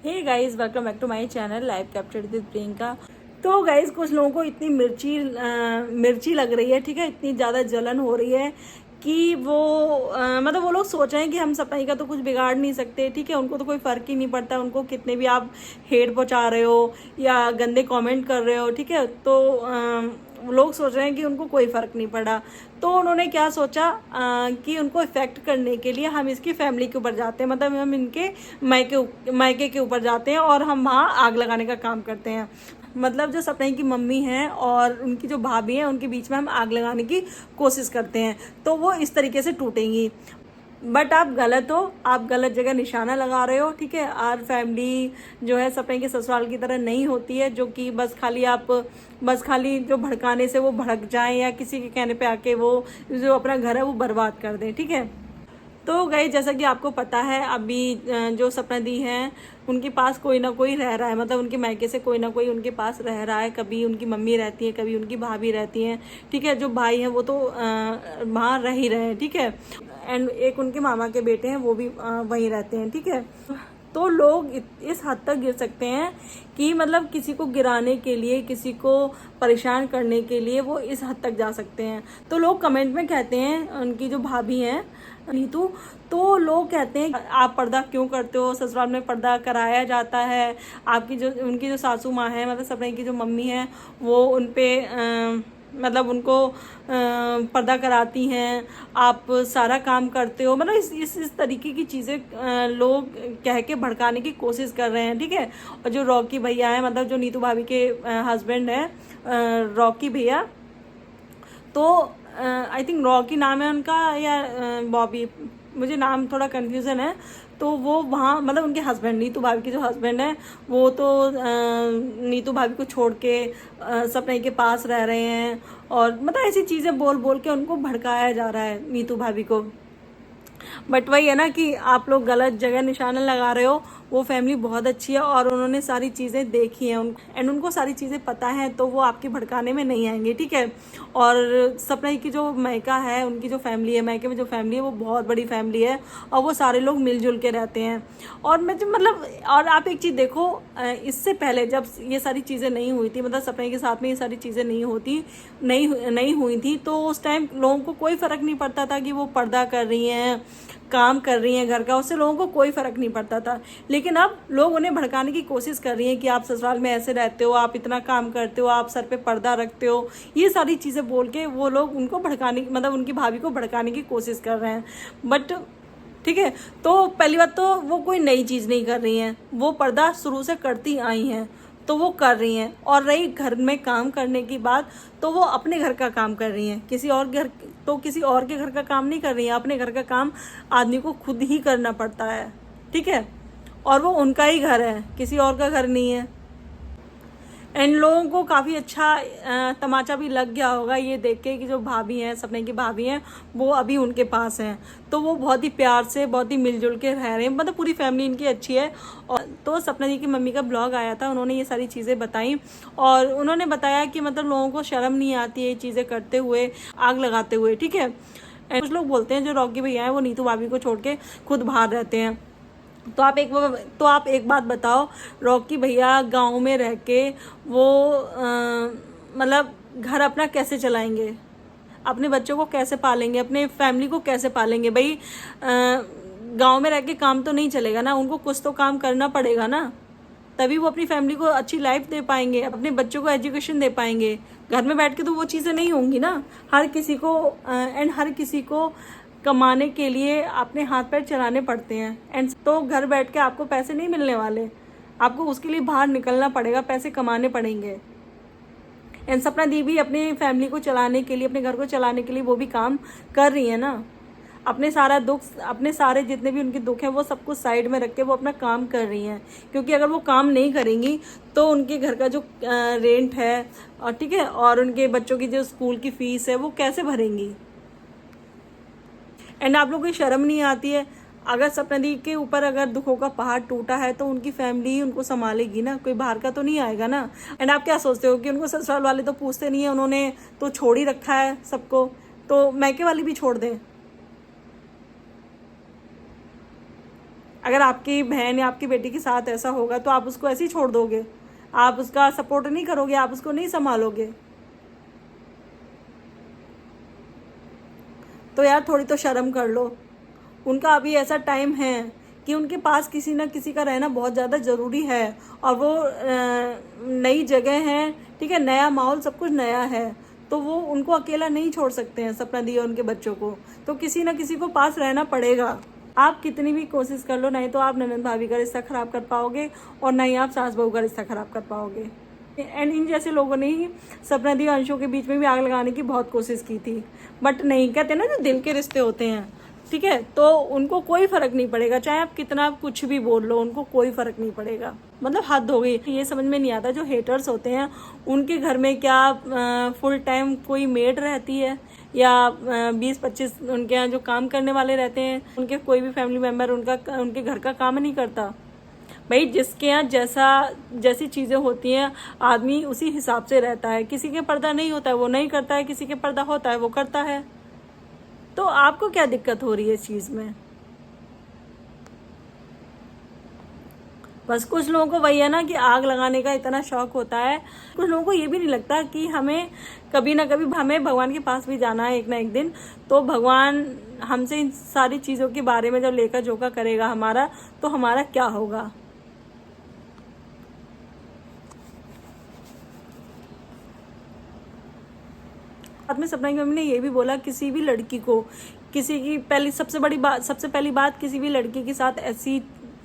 Hey guys, welcome back to my channel live captured with Priyanka. तो guys, कुछ लोगों को इतनी मिर्ची लग रही है, ठीक है, इतनी ज़्यादा जलन हो रही है कि वो मतलब वो लोग सोच रहे हैं कि हम सफाई का तो कुछ बिगाड़ नहीं सकते, ठीक है। उनको तो कोई फ़र्क ही नहीं पड़ता, उनको कितने भी आप हेट पहुंचा रहे हो या गंदे कमेंट कर रहे हो, ठीक है। तो वो लोग सोच रहे हैं कि उनको कोई फ़र्क नहीं पड़ा। तो उन्होंने क्या सोचा कि उनको इफ़ेक्ट करने के लिए हम इसकी फैमिली के ऊपर जाते हैं, मतलब हम इनके मायके के ऊपर जाते हैं और हम वहाँ आग लगाने का काम करते हैं। मतलब जो सपने की मम्मी हैं और उनकी जो भाभी हैं, उनके बीच में हम आग लगाने की कोशिश करते हैं, तो वो इस तरीके से टूटेंगी। बट आप गलत हो, आप गलत जगह निशाना लगा रहे हो, ठीक है। आर फैमिली जो है सपने के ससुराल की तरह नहीं होती है, जो कि बस खाली जो भड़काने से वो भड़क जाएं या किसी के कहने पे आके वो जो अपना घर है वो बर्बाद कर दें, ठीक है। तो गई, जैसा कि आपको पता है, अभी जो सपना दी हैं उनके पास कोई ना कोई रह रहा है, मतलब उनके मायके से कोई ना कोई उनके पास रह रहा है। कभी उनकी मम्मी रहती है, कभी उनकी भाभी रहती हैं, ठीक है। जो भाई हैं वो तो वहाँ रह ही रहे हैं, ठीक है। एंड एक उनके मामा के बेटे हैं, वो भी वहीं रहते हैं, ठीक है। तो लोग इस हद तक गिर सकते हैं कि मतलब किसी को गिराने के लिए, किसी को परेशान करने के लिए वो इस हद तक जा सकते हैं। तो लोग कमेंट में कहते हैं, उनकी जो भाभी हैं नीतू, तो लोग कहते हैं आप पर्दा क्यों करते हो, ससुराल में पर्दा कराया जाता है। उनकी जो सासू माँ है, मतलब सपने की जो मम्मी है, वो उन पे मतलब उनको पर्दा कराती हैं, आप सारा काम करते हो, मतलब इस तरीके की चीज़ें लोग कह के भड़काने की कोशिश कर रहे हैं, ठीक है। और जो रॉकी भैया है, मतलब जो नीतू भाभी के हस्बैंड है, रॉकी भैया, तो आई थिंक रॉकी नाम है उनका या बॉबी, मुझे नाम थोड़ा कंफ्यूजन है। तो वो वहाँ मतलब उनके हस्बैंड, नीतू भाभी के जो हस्बैंड है, वो तो नीतू भाभी को छोड़ के सपने के पास रह रहे हैं, और मतलब ऐसी चीज़ें बोल बोल के उनको भड़काया जा रहा है नीतू भाभी को। बट वही है ना कि आप लोग गलत जगह निशाना लगा रहे हो। वो फैमिली बहुत अच्छी है और उन्होंने सारी चीज़ें देखी हैं एंड उनको सारी चीज़ें पता हैं, तो वो आपके भड़काने में नहीं आएंगे, ठीक है। और सपना की जो मायका है, उनकी जो फैमिली है, मायके में जो फैमिली है, वो बहुत बड़ी फैमिली है और वो सारे लोग मिलजुल के रहते हैं। और मैं जो मतलब, और आप एक चीज़ देखो, इससे पहले जब ये सारी चीज़ें नहीं हुई थी, मतलब सपने के साथ में ये सारी चीज़ें नहीं हुई थी, तो उस टाइम लोगों को कोई फ़र्क नहीं पड़ता था कि वो पर्दा कर रही हैं, काम कर रही हैं घर का, उससे लोगों को कोई फ़र्क नहीं पड़ता था। लेकिन अब लोग उन्हें भड़काने की कोशिश कर रही हैं कि आप ससुराल में ऐसे रहते हो, आप इतना काम करते हो, आप सर पे पर्दा रखते हो, ये सारी चीज़ें बोल के वो लोग उनको भड़काने, मतलब उनकी भाभी को भड़काने की कोशिश कर रहे हैं। बट ठीक है, तो पहली बात तो वो कोई नई चीज़ नहीं कर रही हैं, वो पर्दा शुरू से करती आई हैं, तो वो कर रही हैं। और रही घर में काम करने की बात, तो वो अपने घर का काम कर रही हैं, किसी और के घर का काम नहीं कर रही हैं। अपने घर का काम आदमी को खुद ही करना पड़ता है, ठीक है। और वो उनका ही घर है, किसी और का घर नहीं है। एंड लोगों को काफ़ी अच्छा तमाचा भी लग गया होगा ये देख के कि जो भाभी हैं, सपने की भाभी हैं, वो अभी उनके पास हैं, तो वो बहुत ही प्यार से, बहुत ही मिलजुल के रह रहे हैं, मतलब पूरी फैमिली इनकी अच्छी है। और तो सपना जी की मम्मी का ब्लॉग आया था, उन्होंने ये सारी चीज़ें बताई और उन्होंने बताया कि मतलब लोगों को शर्म नहीं आती है ये चीज़ें करते हुए, आग लगाते हुए, ठीक है। एंड कुछ लोग बोलते हैं जो रॉकी भैया हैं, वो नीतू भाभी को छोड़ के खुद बाहर रहते हैं। तो आप एक बात बताओ, रॉकी भैया गांव में रह के वो मतलब घर अपना कैसे चलाएंगे, अपने बच्चों को कैसे पालेंगे, अपने फैमिली को कैसे पालेंगे भाई। गांव में रह के काम तो नहीं चलेगा ना, उनको कुछ तो काम करना पड़ेगा ना, तभी वो अपनी फैमिली को अच्छी लाइफ दे पाएंगे, अपने बच्चों को एजुकेशन दे पाएंगे। घर में बैठ के तो वो चीज़ें नहीं होंगी ना। हर किसी को कमाने के लिए अपने हाथ पैर चलाने पड़ते हैं, एंड तो घर बैठ के आपको पैसे नहीं मिलने वाले, आपको उसके लिए बाहर निकलना पड़ेगा, पैसे कमाने पड़ेंगे। एंड सपना दी भी अपनी फैमिली को चलाने के लिए, अपने घर को चलाने के लिए वो भी काम कर रही है ना। अपने सारे जितने भी उनके दुख हैं, वो सब कुछ साइड में रख के वो अपना काम कर रही हैं, क्योंकि अगर वो काम नहीं करेंगी तो उनके घर का जो रेंट है, और ठीक है, और उनके बच्चों की जो स्कूल की फीस है, वो कैसे भरेंगी। एंड आप लोगों को शर्म नहीं आती है, अगर सपना दी के ऊपर अगर दुखों का पहाड़ टूटा है तो उनकी फैमिली ही उनको संभालेगी ना, कोई बाहर का तो नहीं आएगा ना। एंड आप क्या सोचते हो कि उनको ससुराल वाले तो पूछते नहीं है, उन्होंने तो छोड़ ही रखा है सबको, तो मैके वाली भी छोड़ दें। अगर आपकी बहन या आपकी बेटी के साथ ऐसा होगा तो आप उसको ऐसे ही छोड़ दोगे? आप उसका सपोर्ट नहीं करोगे? आप उसको नहीं संभालोगे? तो यार थोड़ी तो शर्म कर लो। उनका अभी ऐसा टाइम है कि उनके पास किसी ना किसी का रहना बहुत ज़्यादा ज़रूरी है, और वो नई जगह है, ठीक है, नया माहौल, सब कुछ नया है, तो वो उनको अकेला नहीं छोड़ सकते हैं सपना दी और उनके बच्चों को, तो किसी ना किसी को पास रहना पड़ेगा। आप कितनी भी कोशिश कर लो, नहीं तो आप ननद भाभी का रिश्ता खराब कर पाओगे और ना ही आप सास बहू का रिश्ता खराब कर पाओगे। एंड इन जैसे लोगों ने ही सपना दी और अंशों के बीच में भी आग लगाने की बहुत कोशिश की थी, बट नहीं, कहते ना जो दिल के रिश्ते होते हैं, ठीक है, तो उनको कोई फर्क नहीं पड़ेगा, चाहे आप कितना कुछ भी बोल लो, उनको कोई फर्क नहीं पड़ेगा। मतलब हद हो गई। ये समझ में नहीं आता जो हेटर्स होते हैं उनके घर में क्या फुल टाइम कोई मेड रहती है या 20-25 उनके यहाँ जो काम करने वाले रहते हैं, उनके कोई भी फैमिली मेम्बर उनके घर का काम नहीं करता? भाई जिसके यहाँ जैसी चीज़ें होती हैं आदमी उसी हिसाब से रहता है। किसी के पर्दा नहीं होता है वो नहीं करता है, किसी के पर्दा होता है वो करता है। तो आपको क्या दिक्कत हो रही है इस चीज़ में? बस कुछ लोगों को वही है ना कि आग लगाने का इतना शौक होता है। कुछ लोगों को ये भी नहीं लगता कि हमें कभी ना कभी हमें भगवान के पास भी जाना है एक ना एक दिन, तो भगवान हमसे इन सारी चीज़ों के बारे में जब लेकर जोखा करेगा हमारा, तो हमारा क्या होगा। साथ में सपना की मम्मी ने ये भी बोला, किसी भी लड़की को, किसी की सबसे पहली बात, किसी भी लड़की के साथ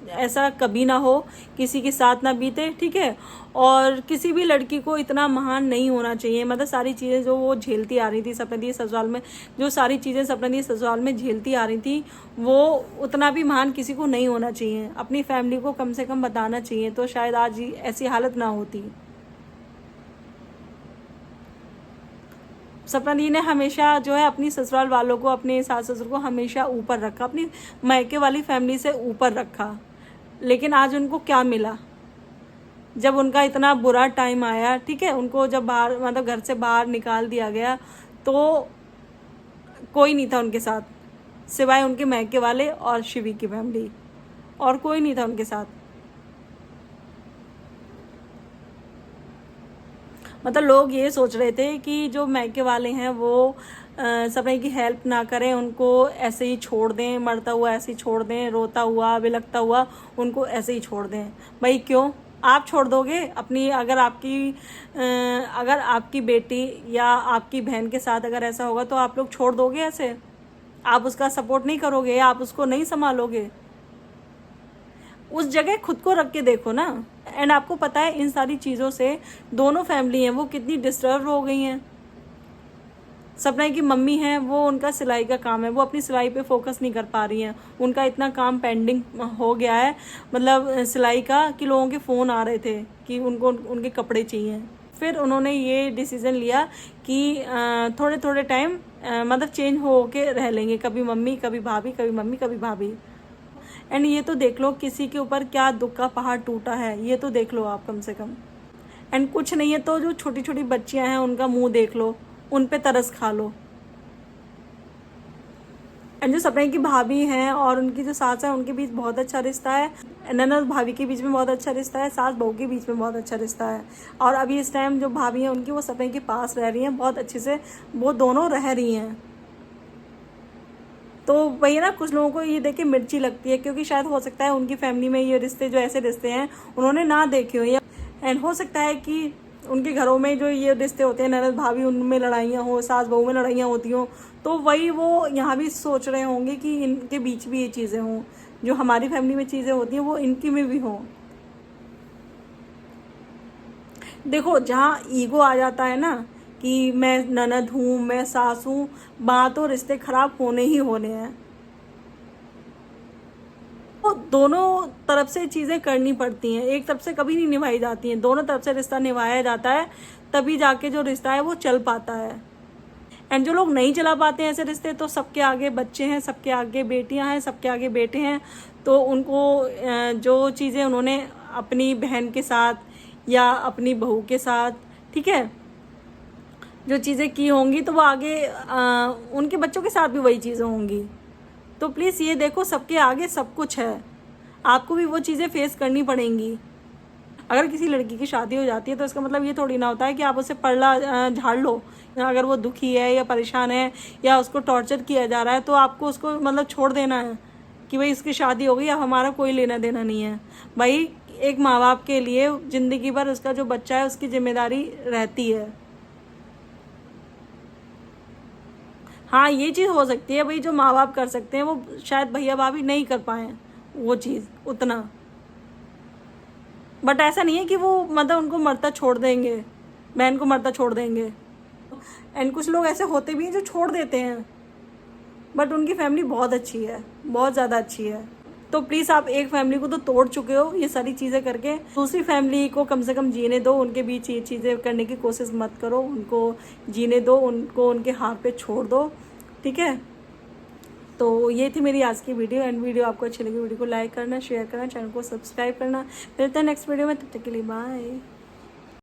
ऐसा कभी ना हो, किसी के साथ ना बीते, ठीक है। और किसी भी लड़की को इतना महान नहीं होना चाहिए। मतलब सारी चीज़ें जो वो झेलती आ रही थी सपना दी ससुराल में, जो सारी चीज़ें सपना दी ससुराल में झेलती आ रही थी, वो उतना भी महान किसी को नहीं होना चाहिए। अपनी फैमिली को कम से कम बताना चाहिए, तो शायद आज ऐसी हालत ना होती। सपना दी ने हमेशा जो है अपनी ससुराल वालों को, अपने सास ससुर को हमेशा ऊपर रखा, अपनी मायके वाली फैमिली से ऊपर रखा। लेकिन आज उनको क्या मिला? जब उनका इतना बुरा टाइम आया, ठीक है, उनको जब बाहर मतलब घर से बाहर निकाल दिया गया, तो कोई नहीं था उनके साथ सिवाय उनके मायके वाले और शिवी की फैमिली, और कोई नहीं था उनके साथ। मतलब लोग ये सोच रहे थे कि जो मायके वाले हैं वो सपने की हेल्प ना करें, उनको ऐसे ही छोड़ दें, मरता हुआ ऐसे ही छोड़ दें, रोता हुआ बिलखता हुआ उनको ऐसे ही छोड़ दें। भाई क्यों आप छोड़ दोगे अपनी? अगर आपकी बेटी या आपकी बहन के साथ अगर ऐसा होगा तो आप लोग छोड़ दोगे ऐसे? आप उसका सपोर्ट नहीं करोगे? आप उसको नहीं संभालोगे? उस जगह खुद को रख के देखो ना। एंड आपको पता है इन सारी चीज़ों से दोनों फैमिली हैं वो कितनी डिस्टर्ब हो गई हैं। सपना की मम्मी है, वो उनका सिलाई का काम है, वो अपनी सिलाई पे फोकस नहीं कर पा रही हैं। उनका इतना काम पेंडिंग हो गया है, मतलब सिलाई का, कि लोगों के फ़ोन आ रहे थे कि उनको उनके कपड़े चाहिए। फिर उन्होंने ये डिसीज़न लिया कि थोड़े थोड़े टाइम मतलब चेंज हो के रह लेंगे, कभी मम्मी कभी भाभी, कभी मम्मी कभी भाभी। एंड ये तो देख लो किसी के ऊपर क्या दुख का पहाड़ टूटा है, ये तो देख लो आप कम से कम। एंड कुछ नहीं है तो जो छोटी छोटी बच्चियां हैं उनका मुंह देख लो, उन पे तरस खा लो। एंड जो सपने की भाभी हैं और उनकी जो सास है उनके बीच बहुत अच्छा रिश्ता है, ननद भाभी के बीच में बहुत अच्छा रिश्ता है, सास बहू के बीच में बहुत अच्छा रिश्ता है। और अभी इस टाइम जो भाभी हैं उनकी वो सपने के पास रह रही हैं, बहुत अच्छे से वो दोनों रह रही हैं। तो वही ना, कुछ लोगों को ये देख के मिर्ची लगती है, क्योंकि शायद हो सकता है उनकी फैमिली में ये रिश्ते, जो ऐसे रिश्ते हैं, उन्होंने ना देखे हो, या एंड हो सकता है कि उनके घरों में जो ये रिश्ते होते हैं ननद भाभी, उनमें लड़ाइयाँ हो, सास बहू में लड़ाइयाँ होती हों, तो वही वो यहाँ भी सोच रहे होंगे कि इनके बीच भी ये चीज़ें हों, जो हमारी फैमिली में चीज़ें होती हैं वो इनकी में भी हों। देखो जहाँ ईगो आ जाता है ना कि मैं ननद हूँ, मैं सास हूँ, वहाँ तो रिश्ते खराब होने ही होने हैं। तो दोनों तरफ से चीज़ें करनी पड़ती हैं, एक तरफ से कभी नहीं निभाई जाती हैं, दोनों तरफ से रिश्ता निभाया जाता है, तभी जाके जो रिश्ता है वो चल पाता है। एंड जो लोग नहीं चला पाते हैं ऐसे रिश्ते, तो सबके आगे बच्चे हैं, सबके आगे बेटियां हैं, सबके आगे बेटे हैं, तो उनको जो चीज़ें उन्होंने अपनी बहन के साथ या अपनी बहू के साथ, ठीक है, जो चीज़ें की होंगी, तो वो आगे उनके बच्चों के साथ भी वही चीज़ें होंगी। तो प्लीज़ ये देखो, सबके आगे सब कुछ है। आपको भी वो चीज़ें फेस करनी पड़ेंगी। अगर किसी लड़की की शादी हो जाती है तो इसका मतलब ये थोड़ी ना होता है कि आप उसे पल्ला झाड़ लो। अगर वो दुखी है या परेशान है या उसको टॉर्चर किया जा रहा है तो आपको उसको मतलब छोड़ देना है कि भाई इसकी शादी हो गई, अब हमारा कोई लेना देना नहीं है। भाई एक माँ बाप के लिए ज़िंदगी भर उसका जो बच्चा है उसकी जिम्मेदारी रहती है। हाँ, ये चीज़ हो सकती है भाई, जो माँ बाप कर सकते हैं वो शायद भैया भाभी नहीं कर पाए वो चीज़ उतना। बट ऐसा नहीं है कि वो मतलब उनको मरता छोड़ देंगे, बहन को मरता छोड़ देंगे। एंड कुछ लोग ऐसे होते भी हैं जो छोड़ देते हैं, बट उनकी फैमिली बहुत अच्छी है, बहुत ज़्यादा अच्छी है। तो प्लीज़ आप एक फैमिली को तो तोड़ चुके हो ये सारी चीज़ें करके, दूसरी फैमिली को कम से कम जीने दो। उनके बीच ये चीज़ें करने की कोशिश मत करो, उनको जीने दो, उनको उनके हाथ पे छोड़ दो, ठीक है। तो ये थी मेरी आज की वीडियो। एंड वीडियो आपको अच्छी लगी, वीडियो को लाइक करना, शेयर करना, चैनल को सब्सक्राइब करना। मिलते हैं नेक्स्ट वीडियो में, तब तक के लिए बाय।